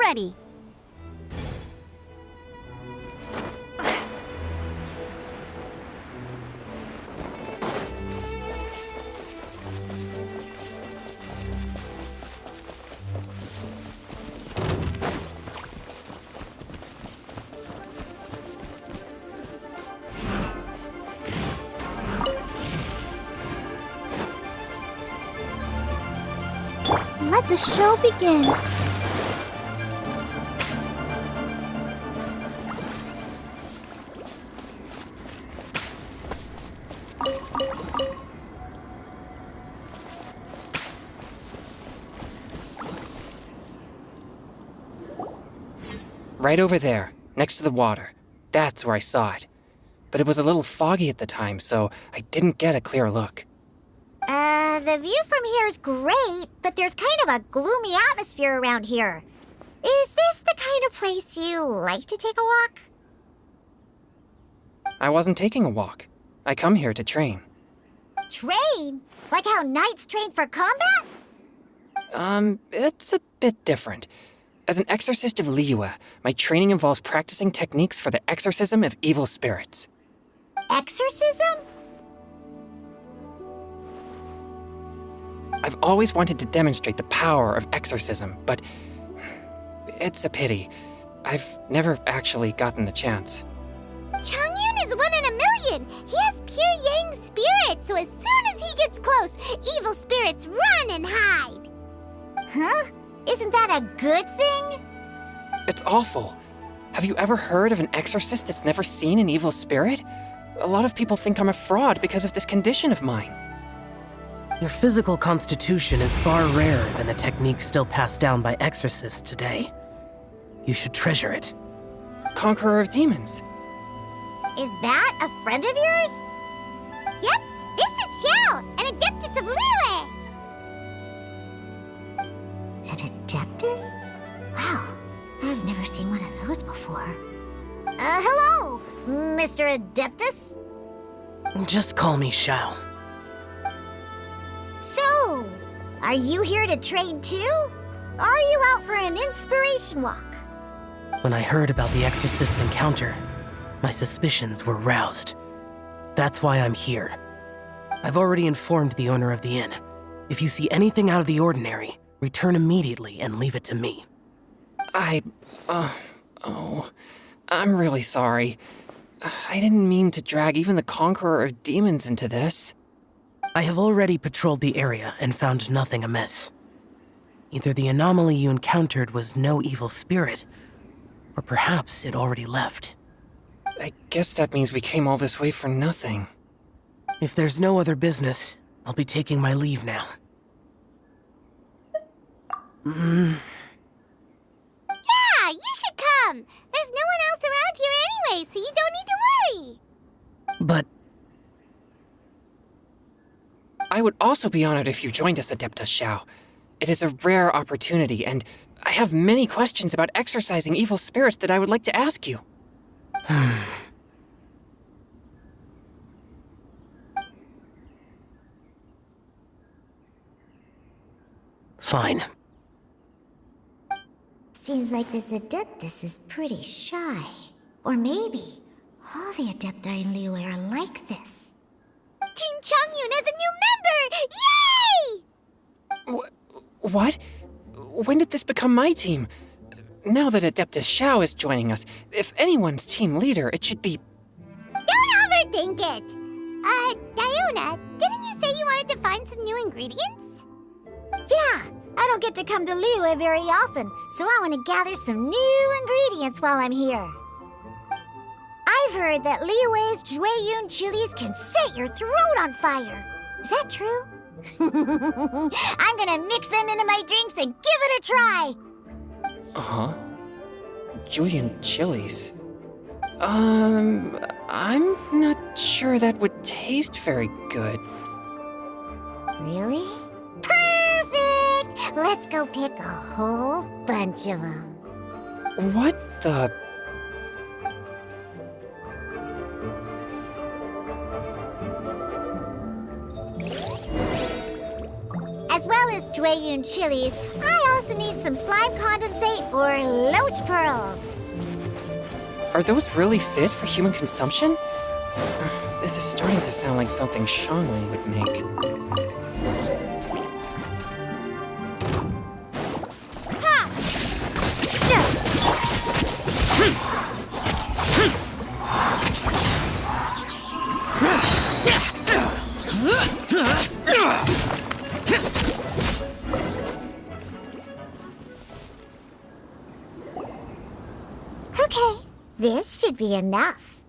ready. Let the show begin. Right over there, next to the water. That's where I saw it. But it was a little foggy at the time, so I didn't get a clear look. The view from here is great, but there's kind of a gloomy atmosphere around here. Is this the kind of place you like to take a walk? I wasn't taking a walk. I come here to train. Train? Like how knights train for combat? It's a bit different. As an exorcist of Liyue, my training involves practicing techniques for the exorcism of evil spirits. Exorcism? I've always wanted to demonstrate the power of exorcism, but it's a pity. I've never actually gotten the chance. Chongyun is 1 in a million! He has pure yang spirit, so as soon as he gets close, evil spirits run and hide! Huh? Isn't that a good thing? It's awful. Have you ever heard of an exorcist that's never seen an evil spirit? A lot of people think I'm a fraud because of this condition of mine. Your physical constitution is far rarer than the techniques still passed down by exorcists today. You should treasure it. Conqueror of demons. Is that a friend of yours? Yep, this is Xiao, an Adeptus of Liyue! An Adeptus? Wow, I've never seen one of those before. Hello, Mr. Adeptus? Just call me Xiao. So, are you here to train too? Or are you out for an inspiration walk? When I heard about the exorcist's encounter, my suspicions were roused. That's why I'm here. I've already informed the owner of the inn. If you see anything out of the ordinary, return immediately and leave it to me. I'm really sorry. I didn't mean to drag even the Conqueror of Demons into this. I have already patrolled the area and found nothing amiss. Either the anomaly you encountered was no evil spirit, or perhaps it already left. I guess that means we came all this way for nothing. If there's no other business, I'll be taking my leave now. Yeah, you should come! There's no one else around here anyway, so you don't need to worry! But I would also be honored if you joined us, Adeptus Xiao. It is a rare opportunity, and I have many questions about exorcising evil spirits that I would like to ask you. fine. Seems like this Adeptus is pretty shy. Or maybe all the Adepti in Liyue are like this. Team Chongyun has a new member! Yay! What? When did this become my team? Now that Adeptus Xiao is joining us, if anyone's team leader, it should be... Don't overthink it! Diona, didn't you say you wanted to find some new ingredients? Yeah, I don't get to come to Liyue very often, so I want to gather some new ingredients while I'm here. I've heard that Liyue's Jueyun chilies can set your throat on fire. Is that true? I'm gonna mix them into my drinks and give it a try. Uh-huh. Julian chilies. I'm not sure that would taste very good. Really? Perfect! Let's go pick a whole bunch of them. What the... As As well as Jueyun chilies, I also need some slime condensate or loach pearls. Are those really fit for human consumption? This is starting to sound like something Xiangling would make. Ha! Okay, this should be enough.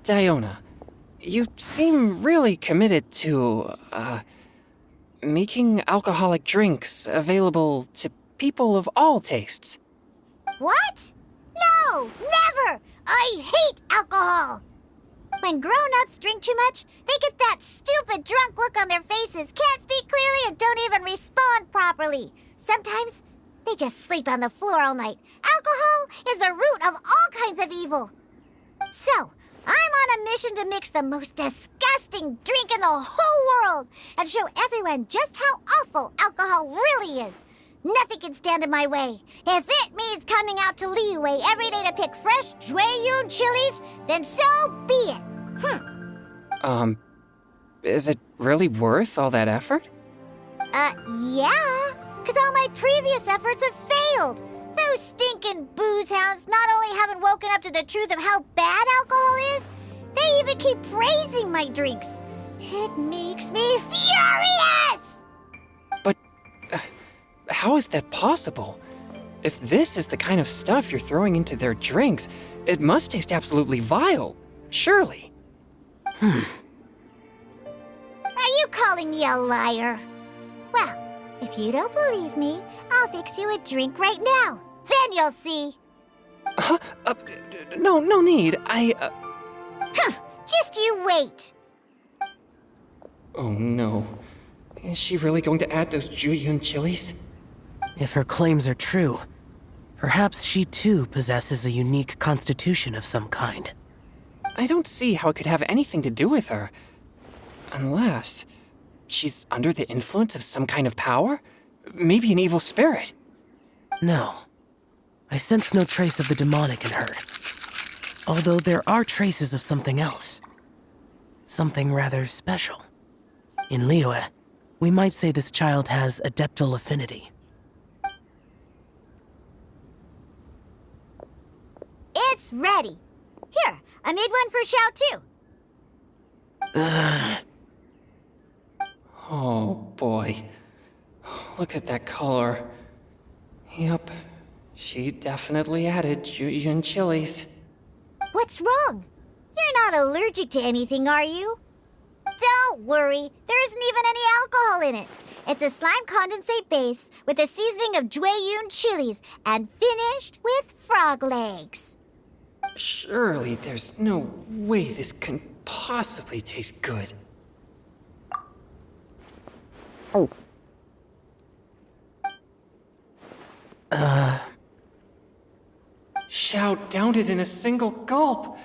Diona, you seem really committed to, making alcoholic drinks available to people of all tastes. What? No, never! I hate alcohol! When grown-ups drink too much, they get that stupid drunk look on their faces, can't speak clearly, and don't even respond properly. Sometimes, they just sleep on the floor all night. Alcohol is the root of all kinds of evil. So, I'm on a mission to mix the most disgusting drink in the whole world and show everyone just how awful alcohol really is. Nothing can stand in my way. If it means coming out to Liyue every day to pick fresh Jueyun chilies, then so be it. Is it really worth all that effort? Yeah, because all my previous efforts have failed. Those stinking booze hounds not only haven't woken up to the truth of how bad alcohol is, they even keep praising my drinks. It makes me furious! But how is that possible? If this is the kind of stuff you're throwing into their drinks, it must taste absolutely vile, surely. Are you calling me a liar? Well, if you don't believe me, I'll fix you a drink right now. Then you'll see. No need. Just you wait. Oh no. Is she really going to add those Jueyun chilies? If her claims are true, perhaps she too possesses a unique constitution of some kind. I don't see how it could have anything to do with her. Unless she's under the influence of some kind of power? Maybe an evil spirit. No. I sense no trace of the demonic in her. Although there are traces of something else. Something rather special. In Liyue, we might say this child has adeptal affinity. It's ready. Here, I made one for Xiao too. Oh boy. Look at that color. Yep, she definitely added Jueyun chilies. What's wrong? You're not allergic to anything, are you? Don't worry, there isn't even any alcohol in it. It's a slime condensate base with a seasoning of Jueyun chilies and finished with frog legs. Surely there's no way this can possibly taste good. Xiao downed it in a single gulp.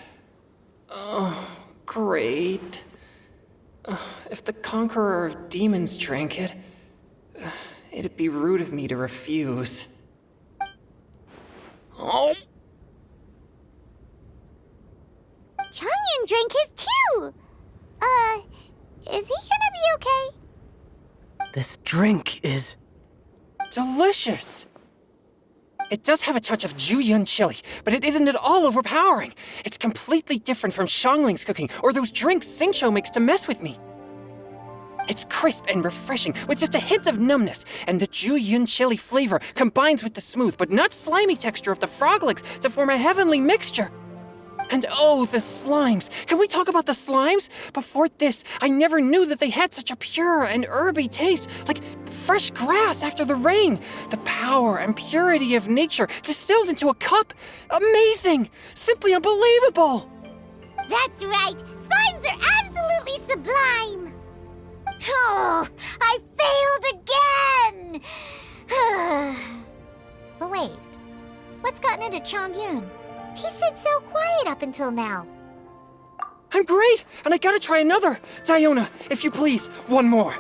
Oh, great. If the Conqueror of Demons drank it, it'd be rude of me to refuse. Oh! Changyan drank his too. Is he gonna be okay? This drink is... delicious! It does have a touch of Jueyun chili, but it isn't at all overpowering. It's completely different from Xiangling's cooking or those drinks Xingqiu makes to mess with me. It's crisp and refreshing with just a hint of numbness, and the Jueyun chili flavor combines with the smooth but not slimy texture of the frog legs to form a heavenly mixture. And oh, the slimes! Can we talk about the slimes? Before this, I never knew that they had such a pure and herby taste, like fresh grass after the rain. The power and purity of nature distilled into a cup. Amazing! Simply unbelievable! That's right. Slimes are absolutely sublime. Oh, I failed again! But wait, what's gotten into Chongyun? He's been so quiet up until now. I'm great, and I gotta try another. Diona, if you please, one more.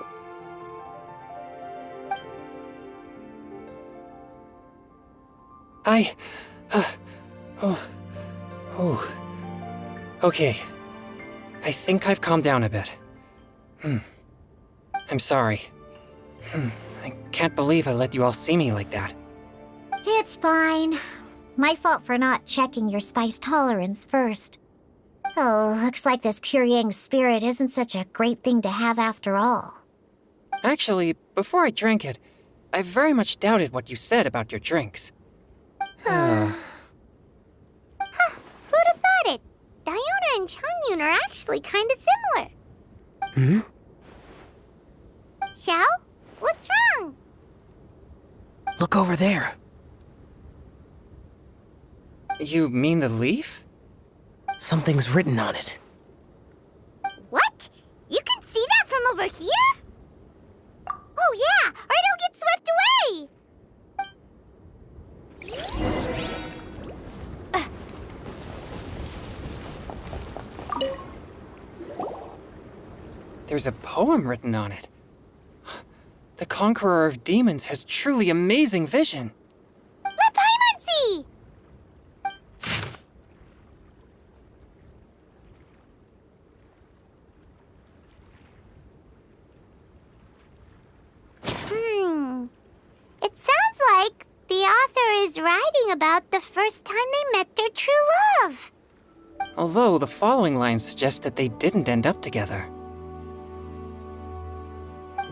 Okay. I think I've calmed down a bit. I'm sorry. I can't believe I let you all see me like that. It's fine. My fault for not checking your spice tolerance first. Oh, looks like this pure yang spirit isn't such a great thing to have after all. Actually, before I drank it, I very much doubted what you said about your drinks. Who'd have thought it? Diona and Changyun are actually kinda similar. Xiao? What's wrong? Look over there. You mean the leaf? Something's written on it. What? You can see that from over here? Oh yeah, or it'll get swept away! There's a poem written on it. The Conqueror of Demons has truly amazing vision. Let Paimon see! It sounds like the author is writing about the first time they met their true love. Although the following lines suggest that they didn't end up together.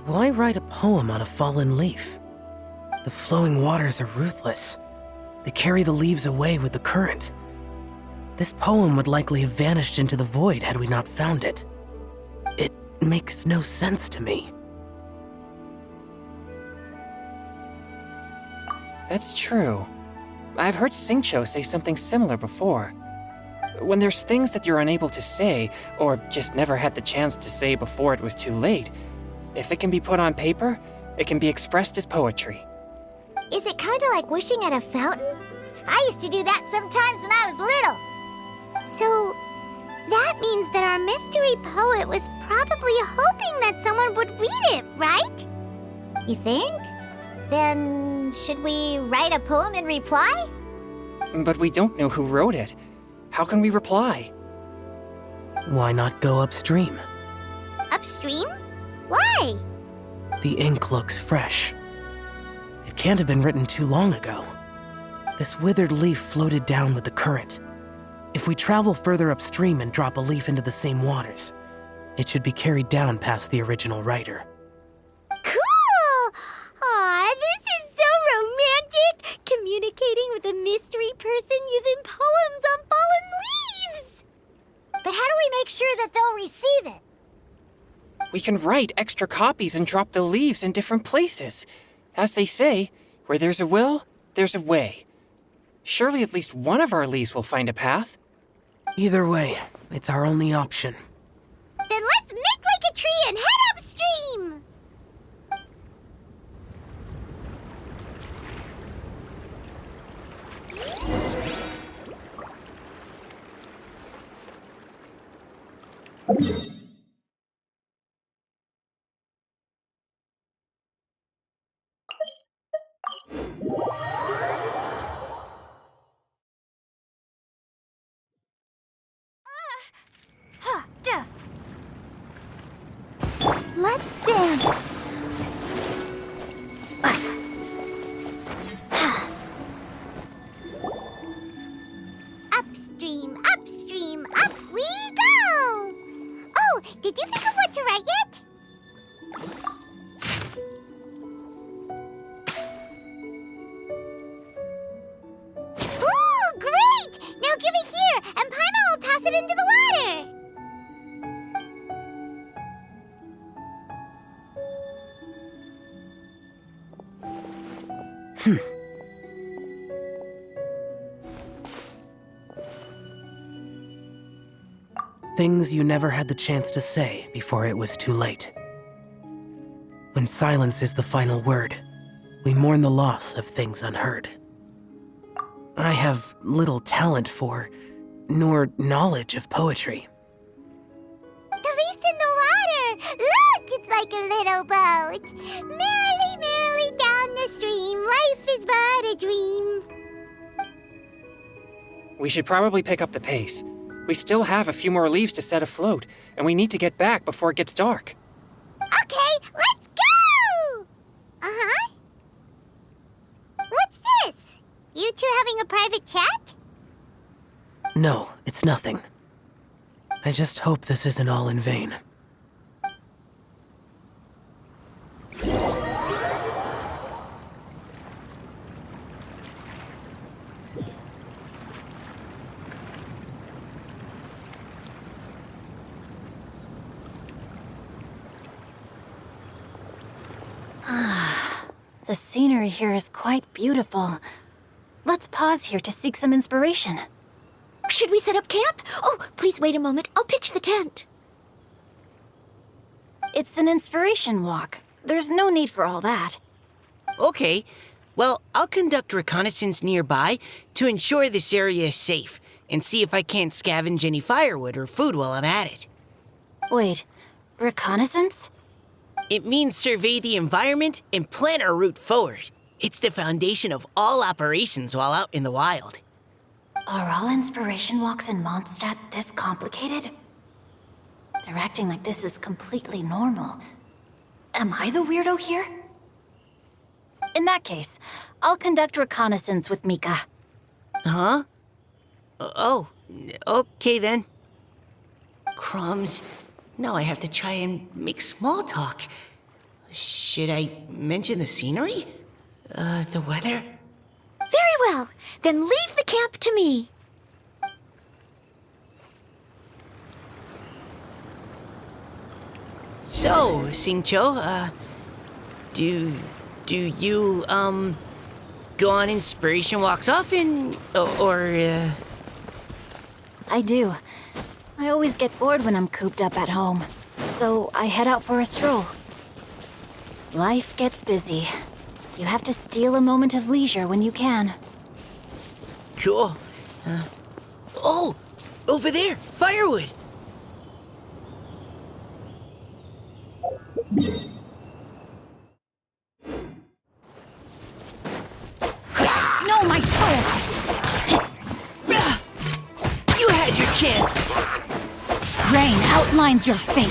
Why write a poem on a fallen leaf? The flowing waters are ruthless. They carry the leaves away with the current. This poem would likely have vanished into the void had we not found it. It makes no sense to me. That's true. I've heard Xingqiu say something similar before. When there's things that you're unable to say, or just never had the chance to say before it was too late, if it can be put on paper, it can be expressed as poetry. Is it kind of like wishing at a fountain? I used to do that sometimes when I was little. So, that means that our mystery poet was probably hoping that someone would read it, right? You think? Then, should we write a poem in reply? But we don't know who wrote it. How can we reply? Why not go upstream? Upstream? Why? The ink looks fresh. It can't have been written too long ago. This withered leaf floated down with the current. If we travel further upstream and drop a leaf into the same waters, it should be carried down past the original writer. Cool! Aw, this is so romantic! Communicating with a mystery person using poems on fallen leaves! But how do we make sure that they'll receive it? We can write extra copies and drop the leaves in different places. As they say, where there's a will, there's a way. Surely at least one of our leaves will find a path. Either way, it's our only option. Then let's make like a tree and head upstream! Let's dance. Upstream, upstream, up we go! Oh, did you think of what to write yet? Ooh, great! Now give it here, and Paimon will toss it into the water! Things you never had the chance to say before it was too late. When silence is the final word, we mourn the loss of things unheard. I have little talent for, nor knowledge of poetry. The leaf's in the water! Look, it's like a little boat! Merrily, merrily down the stream, life is but a dream. We should probably pick up the pace. We still have a few more leaves to set afloat, and we need to get back before it gets dark. Okay, let's go! Uh-huh. What's this? You two having a private chat? No, it's nothing. I just hope this isn't all in vain. The scenery here is quite beautiful. Let's pause here to seek some inspiration. Should we set up camp? Oh, please wait a moment. I'll pitch the tent. It's an inspiration walk. There's no need for all that. Okay. Well, I'll conduct reconnaissance nearby to ensure this area is safe and see if I can't scavenge any firewood or food while I'm at it. Wait, reconnaissance? It means survey the environment and plan our route forward. It's the foundation of all operations while out in the wild. Are all inspiration walks in Mondstadt this complicated? They're acting like this is completely normal. Am I the weirdo here? In that case, I'll conduct reconnaissance with Mika. Huh? Oh, okay then. Crumbs. Now I have to try and make small talk. Should I mention the scenery? The weather? Very well. Then leave the camp to me. So, Singcho, do you, go on inspiration walks often, or? I do. I always get bored when I'm cooped up at home, so I head out for a stroll. Life gets busy. You have to steal a moment of leisure when you can. Cool. Oh, over there, firewood. No, my soul! You had your chance. Rain outlines your fate.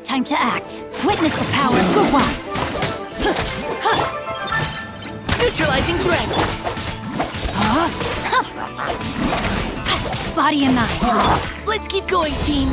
Time to act. Witness the power of Gurwa. Neutralizing threats. Body and mind. Let's keep going, team.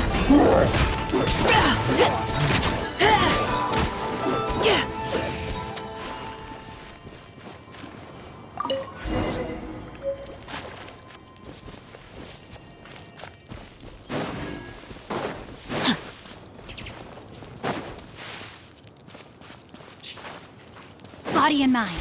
Body and mind.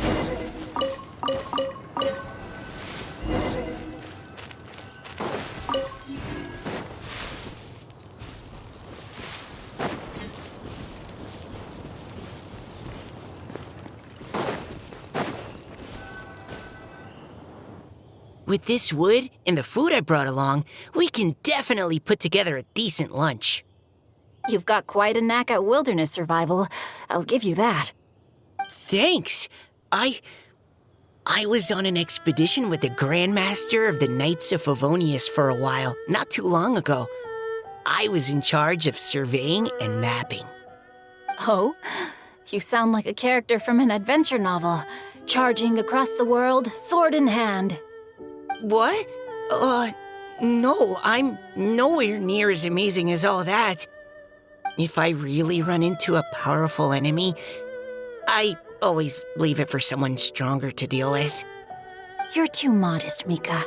With this wood and the food I brought along, we can definitely put together a decent lunch. You've got quite a knack at wilderness survival. I'll give you that. Thanks. I was on an expedition with the Grandmaster of the Knights of Favonius for a while, not too long ago. I was in charge of surveying and mapping. Oh? You sound like a character from an adventure novel, charging across the world, sword in hand. What? No, I'm nowhere near as amazing as all that. If I really run into a powerful enemy, I always leave it for someone stronger to deal with. You're too modest, Mika.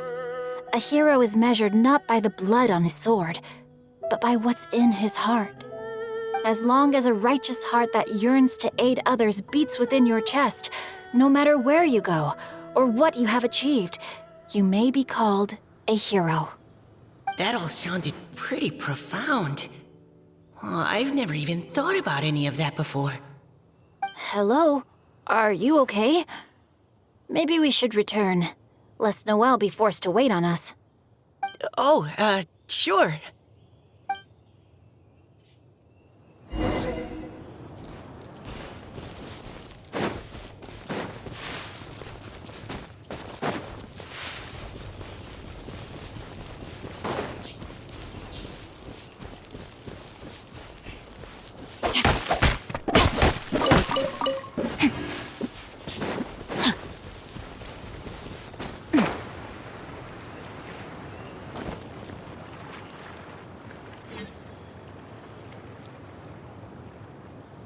A hero is measured not by the blood on his sword, but by what's in his heart. As long as a righteous heart that yearns to aid others beats within your chest, no matter where you go or what you have achieved, you may be called a hero. That all sounded pretty profound. Oh, I've never even thought about any of that before. Hello? Are you okay? Maybe we should return, lest Noelle be forced to wait on us. Oh, sure.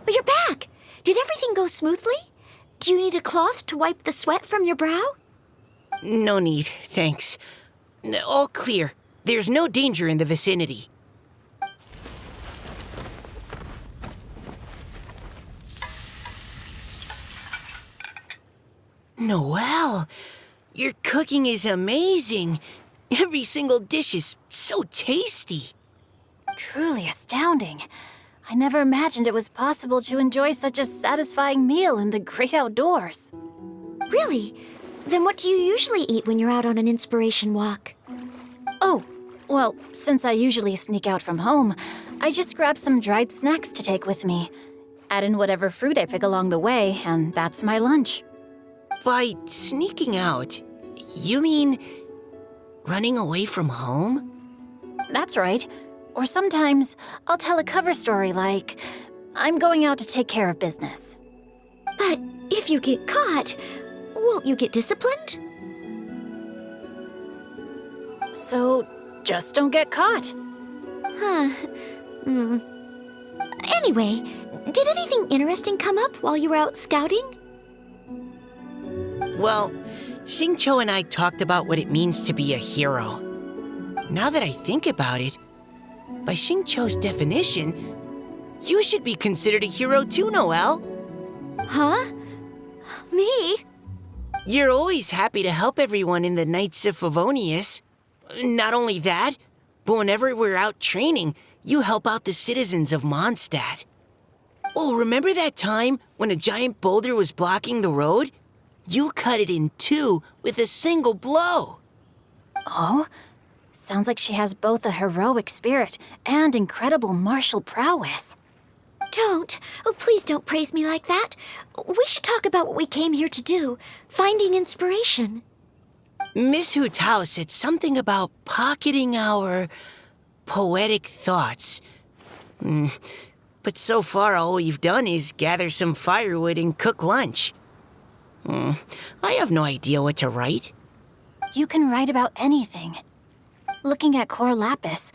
You're back! Did everything go smoothly? Do you need a cloth to wipe the sweat from your brow? No need, thanks. All clear. There's no danger in the vicinity. Noelle, your cooking is amazing. Every single dish is so tasty. Truly astounding. I never imagined it was possible to enjoy such a satisfying meal in the great outdoors. Really? Then what do you usually eat when you're out on an inspiration walk? Oh, well, since I usually sneak out from home, I just grab some dried snacks to take with me. Add in whatever fruit I pick along the way, and that's my lunch. By sneaking out, you mean running away from home? That's right. Or sometimes I'll tell a cover story like, I'm going out to take care of business. But if you get caught, won't you get disciplined? So just don't get caught. Huh. Anyway, did anything interesting come up while you were out scouting? Well, Xingqiu and I talked about what it means to be a hero. Now that I think about it, by Xingqiu's definition, you should be considered a hero too, Noelle. Huh? Me? You're always happy to help everyone in the Knights of Favonius. Not only that, but whenever we're out training, you help out the citizens of Mondstadt. Oh, remember that time when a giant boulder was blocking the road? You cut it in two with a single blow. Oh? Sounds like she has both a heroic spirit and incredible martial prowess. Don't. Oh, please don't praise me like that. We should talk about what we came here to do, finding inspiration. Miss Hu Tao said something about pocketing our poetic thoughts. But so far, all we've done is gather some firewood and cook lunch. I have no idea what to write. You can write about anything. Looking at Cor Lapis,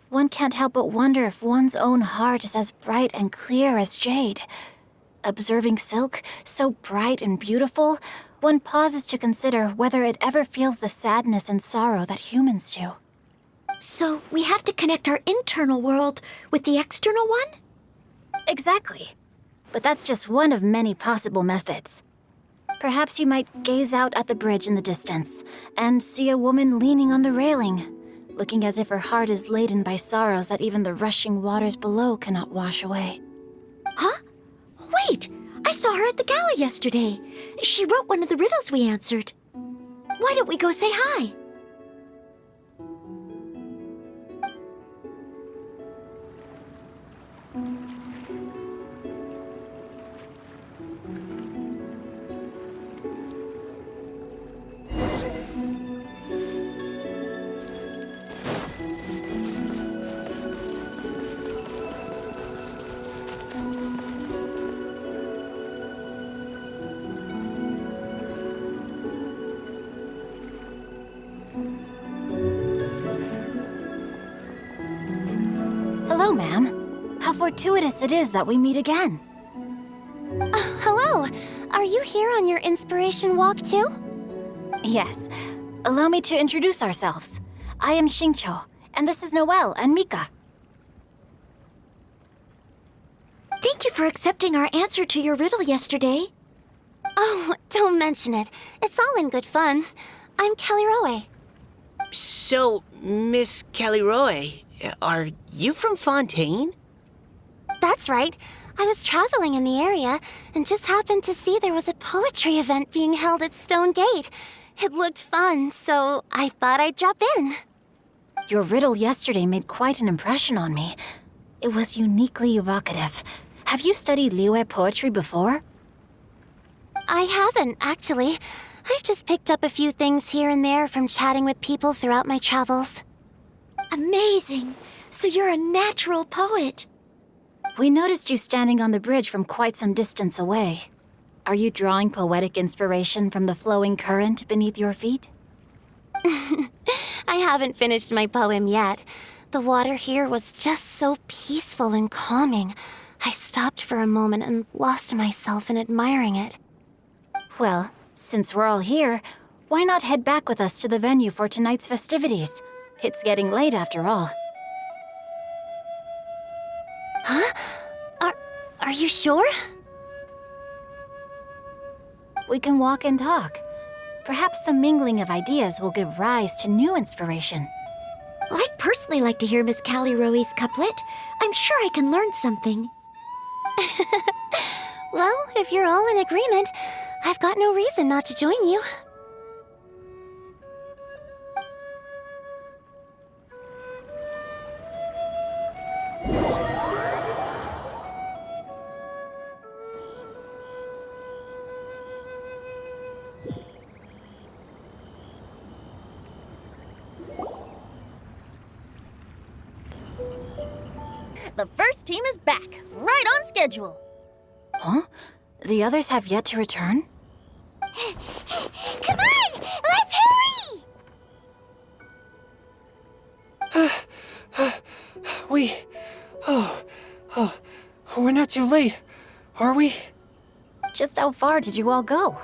one can't help but wonder if one's own heart is as bright and clear as jade. Observing silk, so bright and beautiful, one pauses to consider whether it ever feels the sadness and sorrow that humans do. So we have to connect our internal world with the external one? Exactly. But that's just one of many possible methods. Perhaps you might gaze out at the bridge in the distance and see a woman leaning on the railing, looking as if her heart is laden by sorrows that even the rushing waters below cannot wash away. Huh? Wait! I saw her at the gala yesterday. She wrote one of the riddles we answered. Why don't we go say hi? Hello, ma'am. How fortuitous it is that we meet again. Hello. Are you here on your inspiration walk too? Yes. Allow me to introduce ourselves. I am Xingqiu, and this is Noelle and Mika. Thank you for accepting our answer to your riddle yesterday. Oh, don't mention it. It's all in good fun. I'm Kelly Roe. So, Miss Caliroe, are you from Fontaine? That's right. I was traveling in the area and just happened to see there was a poetry event being held at Stone Gate. It looked fun, so I thought I'd drop in. Your riddle yesterday made quite an impression on me. It was uniquely evocative. Have you studied Liyue poetry before? I haven't, actually. I've just picked up a few things here and there from chatting with people throughout my travels. Amazing! So you're a natural poet. We noticed you standing on the bridge from quite some distance away. Are you drawing poetic inspiration from the flowing current beneath your feet? I haven't finished my poem yet. The water here was just so peaceful and calming. I stopped for a moment and lost myself in admiring it. Well, since we're all here, why not head back with us to the venue for tonight's festivities? It's getting late after all. Huh? Are you sure? We can walk and talk. Perhaps the mingling of ideas will give rise to new inspiration. I'd personally like to hear Miss Callie Rowe's couplet. I'm sure I can learn something. Well, if you're all in agreement, I've got no reason not to join you. The first team is back, right on schedule. Huh? The others have yet to return? Come on! Let's hurry! We're not too late, are we? Just how far did you all go?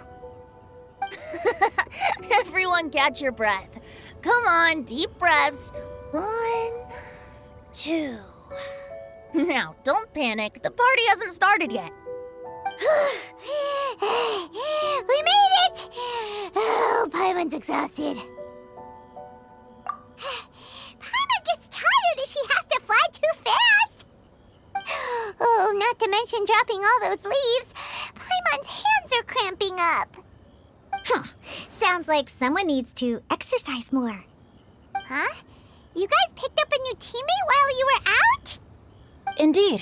Everyone catch your breath. Come on, deep breaths. 1, 2. Now, don't panic. The party hasn't started yet. We made it! Oh, Paimon's exhausted. Paimon gets tired if she has to fly too fast. Oh, not to mention dropping all those leaves. Paimon's hands are cramping up. Sounds like someone needs to exercise more. Huh? You guys picked up a new teammate while you were out? Indeed.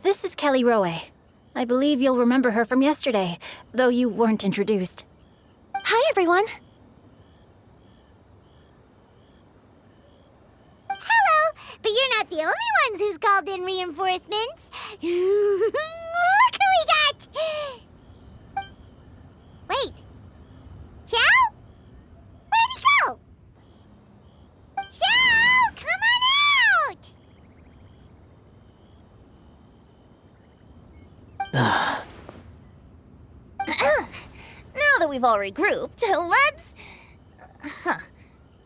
This is Callie Rowe. I believe you'll remember her from yesterday, though you weren't introduced. Hi, everyone. Hello, but you're not the only ones who's called in reinforcements. Look who we got! Wait. Xiao? Where'd he go? Xiao, come on out! Now that we've all regrouped, let's...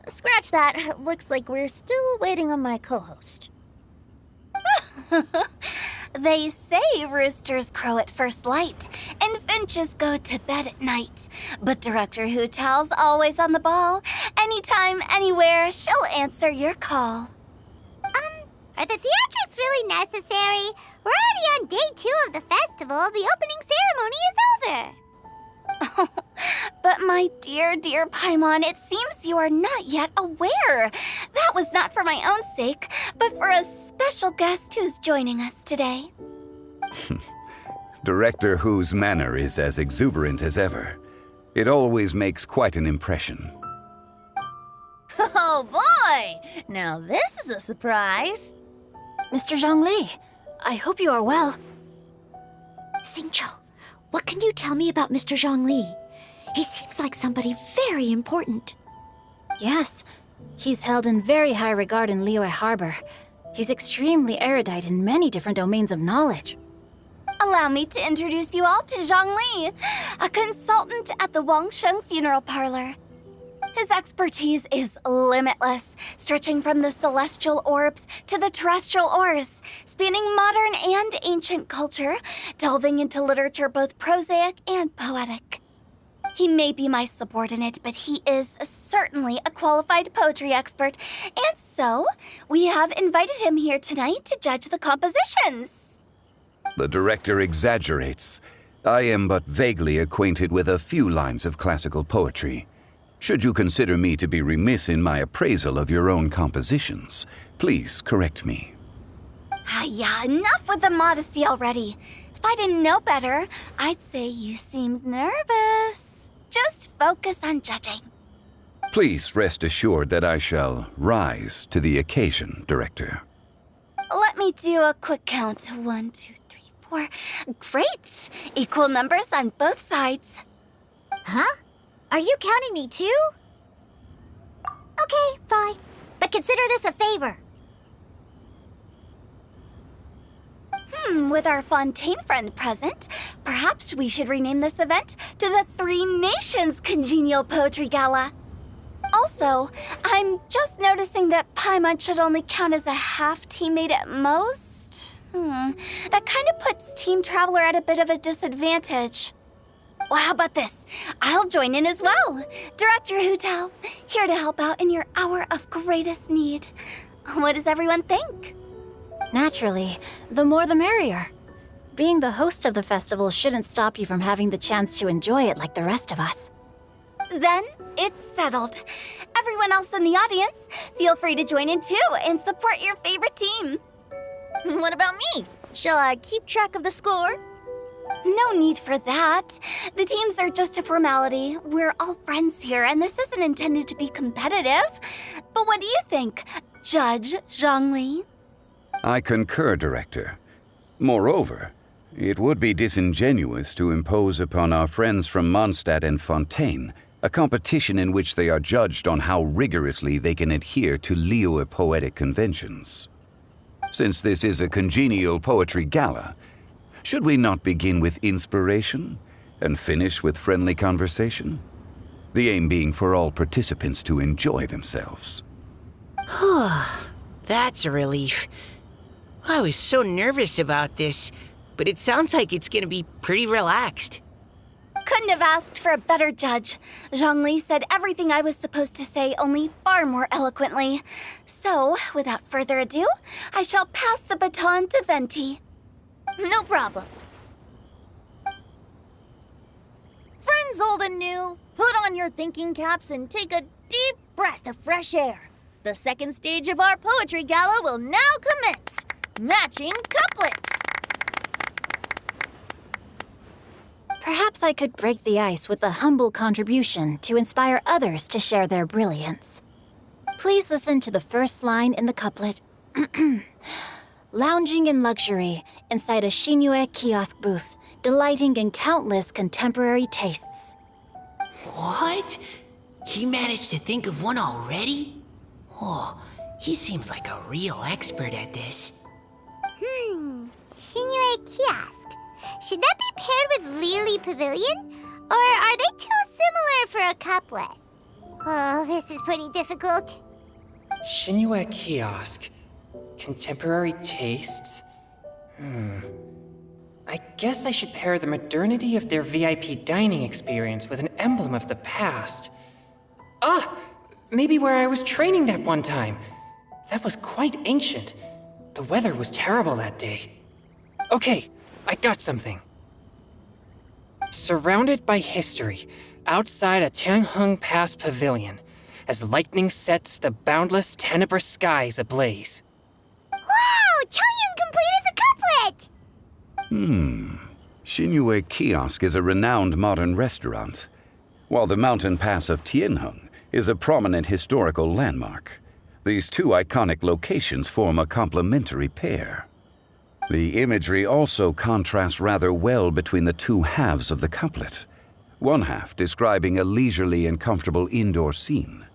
Scratch that. Looks like we're still waiting on my co-host. They say roosters crow at first light, and finches go to bed at night. But Director Hu Tao's always on the ball. Anytime, anywhere, she'll answer your call. Are the theatrics really necessary? We're already on day 2 of the festival. The opening ceremony is over. But my dear, dear Paimon, it seems you are not yet aware. That was not for my own sake, but for a special guest who's joining us today. Director Hu's manner is as exuberant as ever. It always makes quite an impression. Oh boy! Now this is a surprise. Mr. Zhongli, I hope you are well. Xingqiu, what can you tell me about Mr. Zhongli? He seems like somebody very important. Yes, he's held in very high regard in Liyue Harbor. He's extremely erudite in many different domains of knowledge. Allow me to introduce you all to Zhang Li, a consultant at the Wangsheng Funeral Parlor. His expertise is limitless, stretching from the celestial orbs to the terrestrial ores, spanning modern and ancient culture, delving into literature both prosaic and poetic. He may be my subordinate, but he is certainly a qualified poetry expert, and so we have invited him here tonight to judge the compositions. The director exaggerates. I am but vaguely acquainted with a few lines of classical poetry. Should you consider me to be remiss in my appraisal of your own compositions, please correct me. Yeah, enough with the modesty already. If I didn't know better, I'd say you seemed nervous. Just focus on judging. Please rest assured that I shall rise to the occasion, Director. Let me do a quick count. 1, 2, 3, 4. Great! Equal numbers on both sides. Huh? Are you counting me too? Okay, fine. But consider this a favor. With our Fontaine friend present, perhaps we should rename this event to the Three Nations Congenial Poetry Gala. Also, I'm just noticing that Paimon should only count as a half teammate at most. That kind of puts Team Traveler at a bit of a disadvantage. Well, how about this? I'll join in as well. Director Hu Tao, here to help out in your hour of greatest need. What does everyone think? Naturally, the more the merrier. Being the host of the festival shouldn't stop you from having the chance to enjoy it like the rest of us. Then it's settled. Everyone else in the audience, feel free to join in too and support your favorite team. What about me? Shall I keep track of the score? No need for that. The teams are just a formality. We're all friends here, and this isn't intended to be competitive. But what do you think, Judge Zhongli? I concur, Director. Moreover, it would be disingenuous to impose upon our friends from Mondstadt and Fontaine a competition in which they are judged on how rigorously they can adhere to Liyue poetic conventions. Since this is a congenial poetry gala, should we not begin with inspiration and finish with friendly conversation? The aim being for all participants to enjoy themselves. That's a relief. I was so nervous about this, but it sounds like it's gonna be pretty relaxed. Couldn't have asked for a better judge. Zhongli said everything I was supposed to say, only far more eloquently. So, without further ado, I shall pass the baton to Venti. No problem. Friends old and new, put on your thinking caps and take a deep breath of fresh air. The second stage of our poetry gala will now commence. Matching couplets. Perhaps I could break the ice with a humble contribution to inspire others to share their brilliance. Please listen to the first line in the couplet. Lounging in luxury inside a Shinue kiosk booth, delighting in countless contemporary tastes. What? He managed to think of one already? Oh, he seems like a real expert at this. Shinue Kiosk. Should that be paired with Lily Pavilion? Or are they too similar for a couplet? Oh, this is pretty difficult. Shinue Kiosk. Contemporary tastes? I guess I should pair the modernity of their VIP dining experience with an emblem of the past. Maybe where I was training that one time. That was quite ancient. The weather was terrible that day. Okay, I got something. Surrounded by history, outside a Tianheng Pass pavilion, as lightning sets the boundless tenebrous skies ablaze. Wow! Changyun completed the couplet! Shinue Kiosk is a renowned modern restaurant, while the mountain pass of Tianheng is a prominent historical landmark. These two iconic locations form a complementary pair. The imagery also contrasts rather well between the two halves of the couplet, one half describing a leisurely and comfortable indoor scene,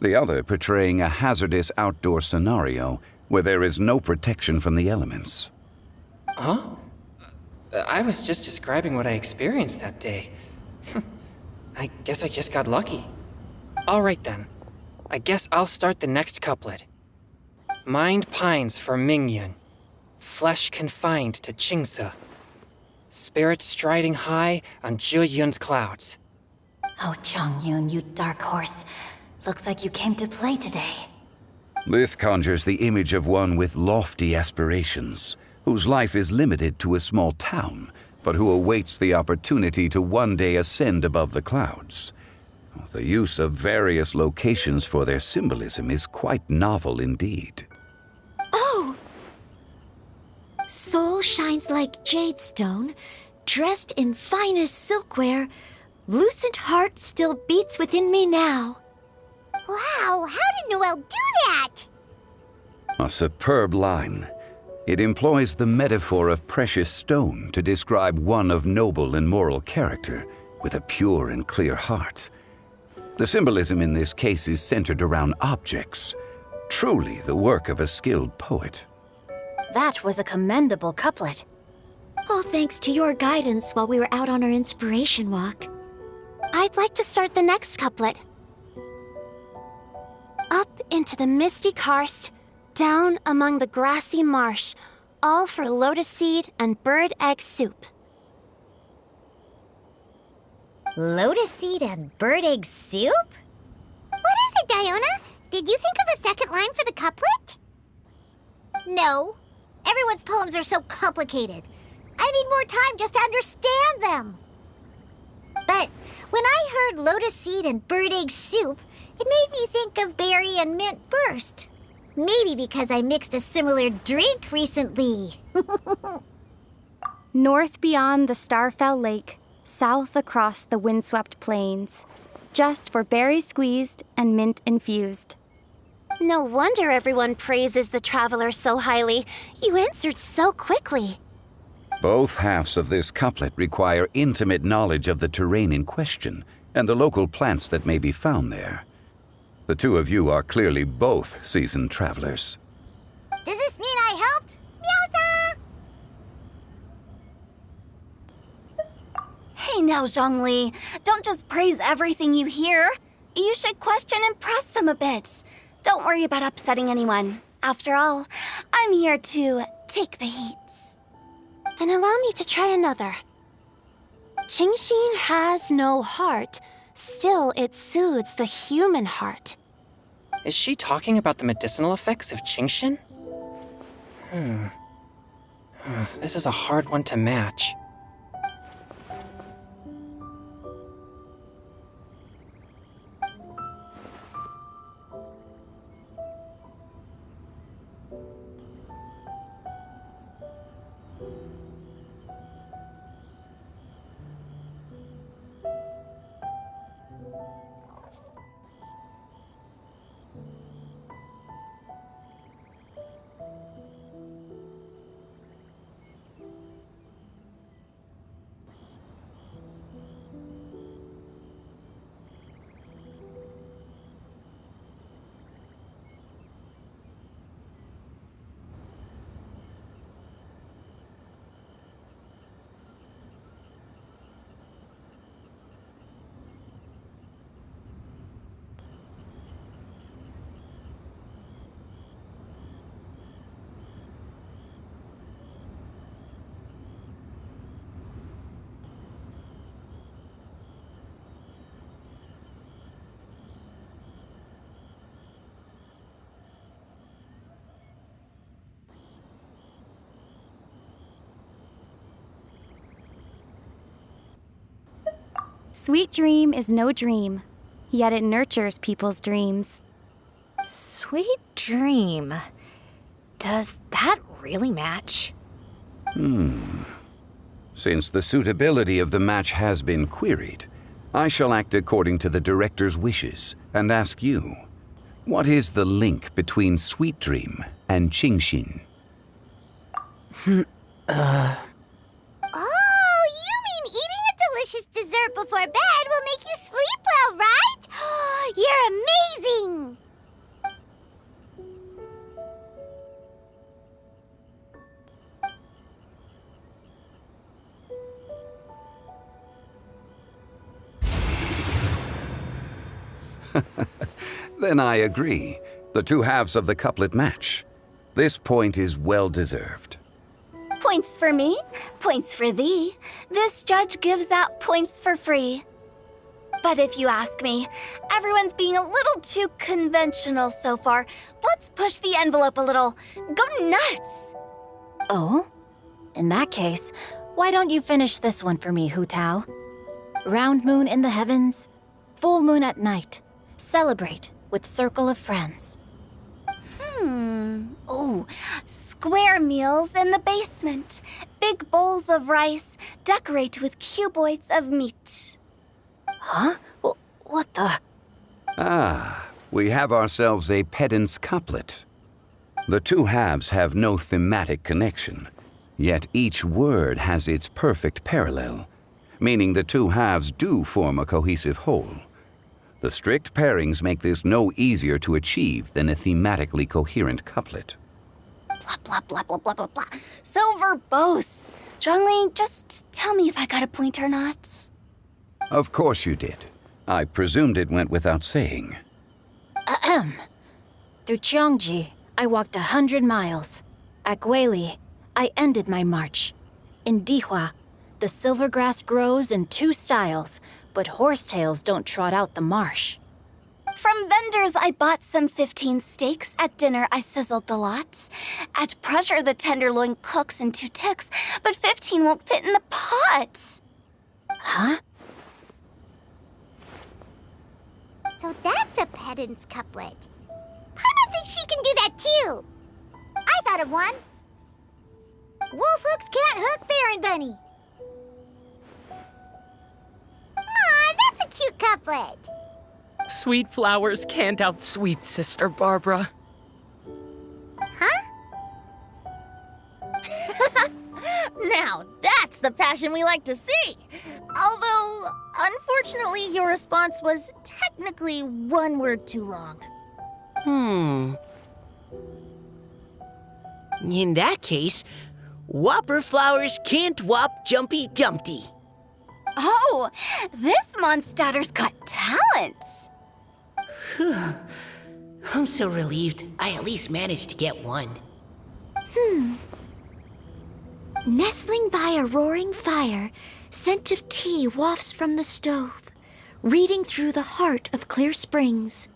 the other portraying a hazardous outdoor scenario where there is no protection from the elements. Huh? I was just describing what I experienced that day. I guess I just got lucky. All right then. I guess I'll start the next couplet. Mind pines for Mingyun, flesh confined to Qingse, spirit striding high on Zhuyun's clouds. Oh, Changyun, you dark horse. Looks like you came to play today. This conjures the image of one with lofty aspirations, whose life is limited to a small town, but who awaits the opportunity to one day ascend above the clouds. The use of various locations for their symbolism is quite novel indeed. Oh! Soul shines like jade stone, dressed in finest silkware. Lucent heart still beats within me now. Wow, how did Noelle do that? A superb line. It employs the metaphor of precious stone to describe one of noble and moral character, with a pure and clear heart. The symbolism in this case is centered around objects, truly the work of a skilled poet. That was a commendable couplet. All thanks to your guidance while we were out on our inspiration walk. I'd like to start the next couplet. Up into the misty karst, down among the grassy marsh, all for lotus seed and bird egg soup. Lotus seed and bird egg soup? What is it, Diona? Did you think of a second line for the couplet? No. Everyone's poems are so complicated. I need more time just to understand them. But when I heard lotus seed and bird egg soup, it made me think of berry and mint burst. Maybe because I mixed a similar drink recently. North beyond the Starfell Lake, south across the windswept plains, just for berry squeezed and mint infused. No wonder everyone praises the traveler so highly. You answered so quickly. Both halves of this couplet require intimate knowledge of the terrain in question and the local plants that may be found there. The two of you are clearly both seasoned travelers. Does this mean I helped? Meowza! Hey now, Zhongli. Don't just praise everything you hear. You should question and press them a bit. Don't worry about upsetting anyone. After all, I'm here to take the heat. Then allow me to try another. Qingxin has no heart. Still, it soothes the human heart. Is she talking about the medicinal effects of Qingxin? This is a hard one to match. Sweet dream is no dream, yet it nurtures people's dreams. Sweet dream. Does that really match? Since the suitability of the match has been queried, I shall act according to the director's wishes and ask you, what is the link between Sweet Dream and Qingxin? Oh, you mean eating a delicious dessert before bed will make you sleep well, right? You're amazing! Then I agree. The two halves of the couplet match. This point is well deserved. Points for me, points for thee. This judge gives out points for free. But if you ask me, everyone's being a little too conventional so far. Let's push the envelope a little. Go nuts! Oh? In that case, why don't you finish this one for me, Hu Tao? Round moon in the heavens, full moon at night. Celebrate with circle of friends. Oh, square meals in the basement. Big bowls of rice. Decorate with cuboids of meat. Huh? What the? Ah, we have ourselves a pedant's couplet. The two halves have no thematic connection, yet each word has its perfect parallel, meaning the two halves do form a cohesive whole. The strict pairings make this no easier to achieve than a thematically coherent couplet. Blah, blah, blah, blah, blah, blah, blah. So verbose. Zhongli, just tell me if I got a point or not. Of course you did. I presumed it went without saying. Ahem. Through Cheongji, I walked 100 miles. At Guili, I ended my march. In Dihua, the silver grass grows in 2 styles, but horsetails don't trot out the marsh. From vendors, I bought some 15 steaks. At dinner, I sizzled the lot. At pressure, the tenderloin cooks in 2 ticks, but 15 won't fit in the pot. Huh? So that's a pedant's couplet. Paimon thinks she can do that too. I thought of one. Wolf hooks can't hook Baron Bunny. Aw, that's a cute couplet. Sweet flowers can't outsweet Sister Barbara. Huh? Now, that's the passion we like to see. Although, unfortunately, your response was technically 1 word too long. In that case, Whopper flowers can't whop Jumpy Dumpty. Oh, this monster's got talent. I'm so relieved I at least managed to get 1. Nestling by a roaring fire, scent of tea wafts from the stove, reading through the heart of clear springs.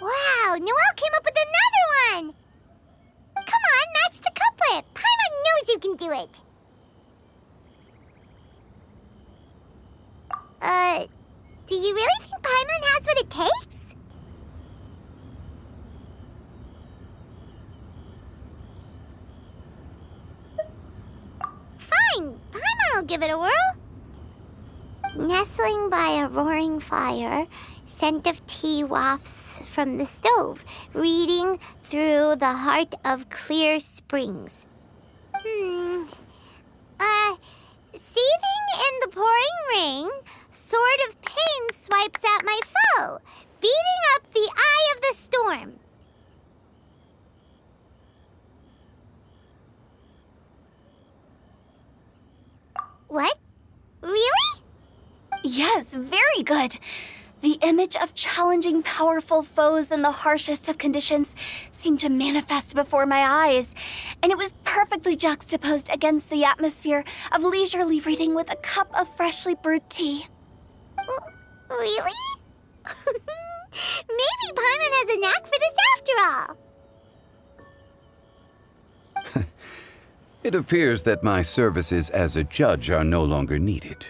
Wow, Noelle came up with another one! Come on, match the couplet. Paimon knows you can do it. Do you really think Paimon has what it takes? Fine, Paimon will give it a whirl. Nestling by a roaring fire, scent of tea wafts from the stove, reading through the heart of clear springs. Seething in the pouring rain, sword of pain swipes at my foe, beating up the eye of the storm. What? Really? Yes, very good. The image of challenging powerful foes in the harshest of conditions seemed to manifest before my eyes, and it was perfectly juxtaposed against the atmosphere of leisurely reading with a cup of freshly brewed tea. Really? Maybe Paimon has a knack for this after all. It appears that my services as a judge are no longer needed.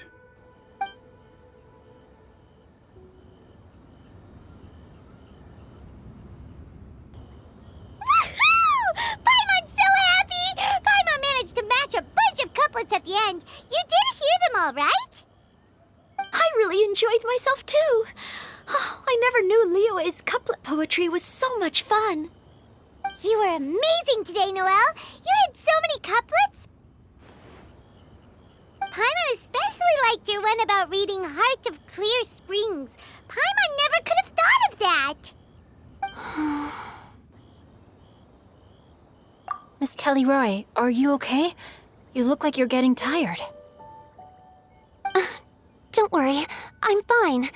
Paimon's so happy! Paimon managed to match a bunch of couplets at the end. You did hear them all, right? I really enjoyed myself too. I never knew Liyue's couplet poetry was so much fun. You were amazing today, Noelle. You did so many couplets. Paimon especially liked your one about reading Heart of Clear Springs. Paimon never could have thought of that. Miss Kelly Roy, are you okay? You look like you're getting tired. Don't worry, I'm fine.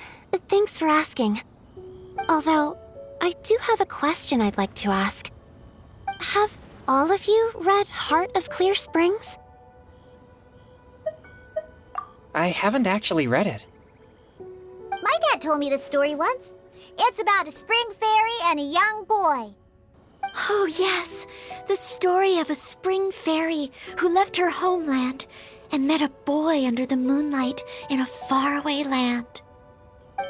Thanks for asking. Although, I do have a question I'd like to ask. Have all of you read Heart of Clear Springs? I haven't actually read it. My dad told me the story once. It's about a spring fairy and a young boy. Oh, yes. The story of a spring fairy who left her homeland and met a boy under the moonlight in a faraway land.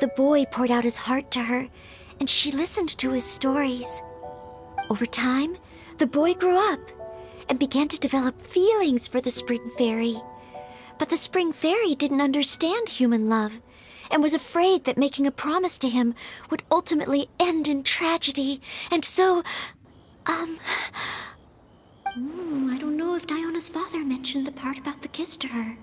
The boy poured out his heart to her, and she listened to his stories. Over time, the boy grew up and began to develop feelings for the spring fairy. But the spring fairy didn't understand human love and was afraid that making a promise to him would ultimately end in tragedy. And so, I don't know if Diona's father mentioned the part about the kiss to her.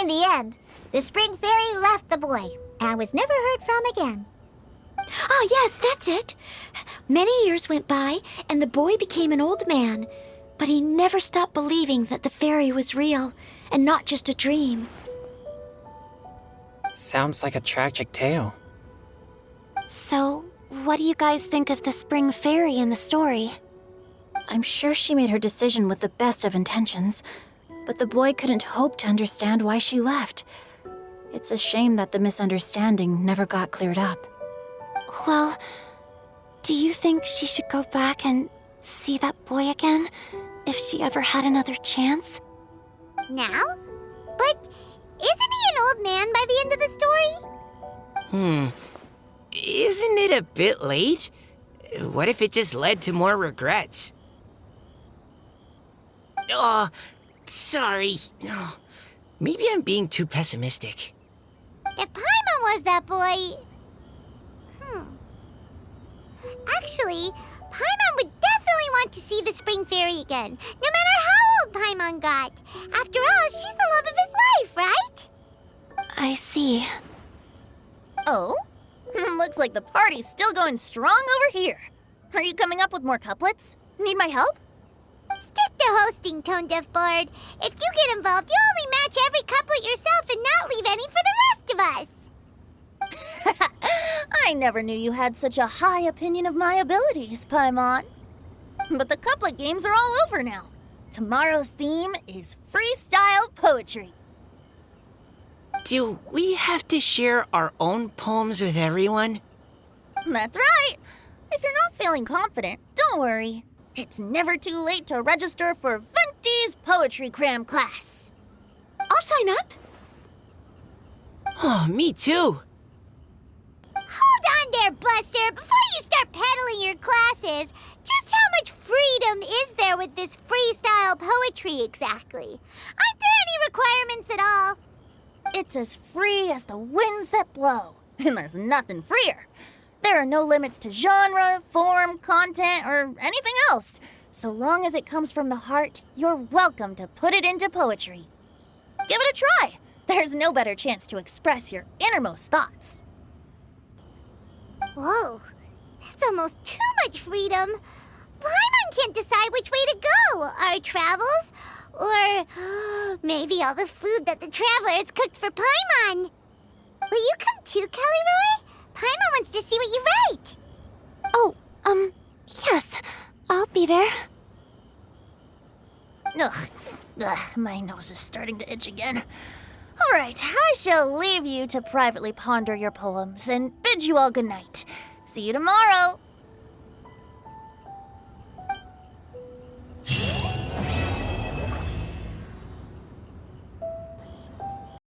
In the end, the spring fairy left the boy and was never heard from again. Ah, yes, that's it. Many years went by, and the boy became an old man, but he never stopped believing that the fairy was real and not just a dream. Sounds like a tragic tale. So, what do you guys think of the spring fairy in the story? I'm sure she made her decision with the best of intentions, but the boy couldn't hope to understand why she left. It's a shame that the misunderstanding never got cleared up. Well, do you think she should go back and see that boy again if she ever had another chance? Now? But isn't he an old man by the end of the story? Isn't it a bit late? What if it just led to more regrets? Oh, sorry. Oh, maybe I'm being too pessimistic. If Paimon was that boy... Actually, Paimon would definitely want to see the spring fairy again, no matter how old Paimon got. After all, she's the love of his life, right? I see. Oh? Looks like the party's still going strong over here. Are you coming up with more couplets? Need my help? Stick to hosting, Tone Deaf Bard. If you get involved, you'll only match every couplet yourself and not leave any for the rest of us. I never knew you had such a high opinion of my abilities, Paimon. But the couplet games are all over now. Tomorrow's theme is freestyle poetry. Do we have to share our own poems with everyone? That's right. If you're not feeling confident, don't worry. It's never too late to register for Venti's Poetry Cram class. I'll sign up. Oh, me too. Hold on there, Buster. Before you start peddling your classes, just how much freedom is there with this freestyle poetry exactly? Aren't there any requirements at all? It's as free as the winds that blow, and there's nothing freer. There are no limits to genre, form, content, or anything else. So long as it comes from the heart, you're welcome to put it into poetry. Give it a try. There's no better chance to express your innermost thoughts. Whoa, that's almost too much freedom. Paimon can't decide which way to go. Our travels, or maybe all the food that the travelers cooked for Paimon. Will you come too, Kelly Roy? Paimon wants to see what you write. Oh, yes. I'll be there. Ugh, my nose is starting to itch again. All right, I shall leave you to privately ponder your poems and bid you all good night. See you tomorrow.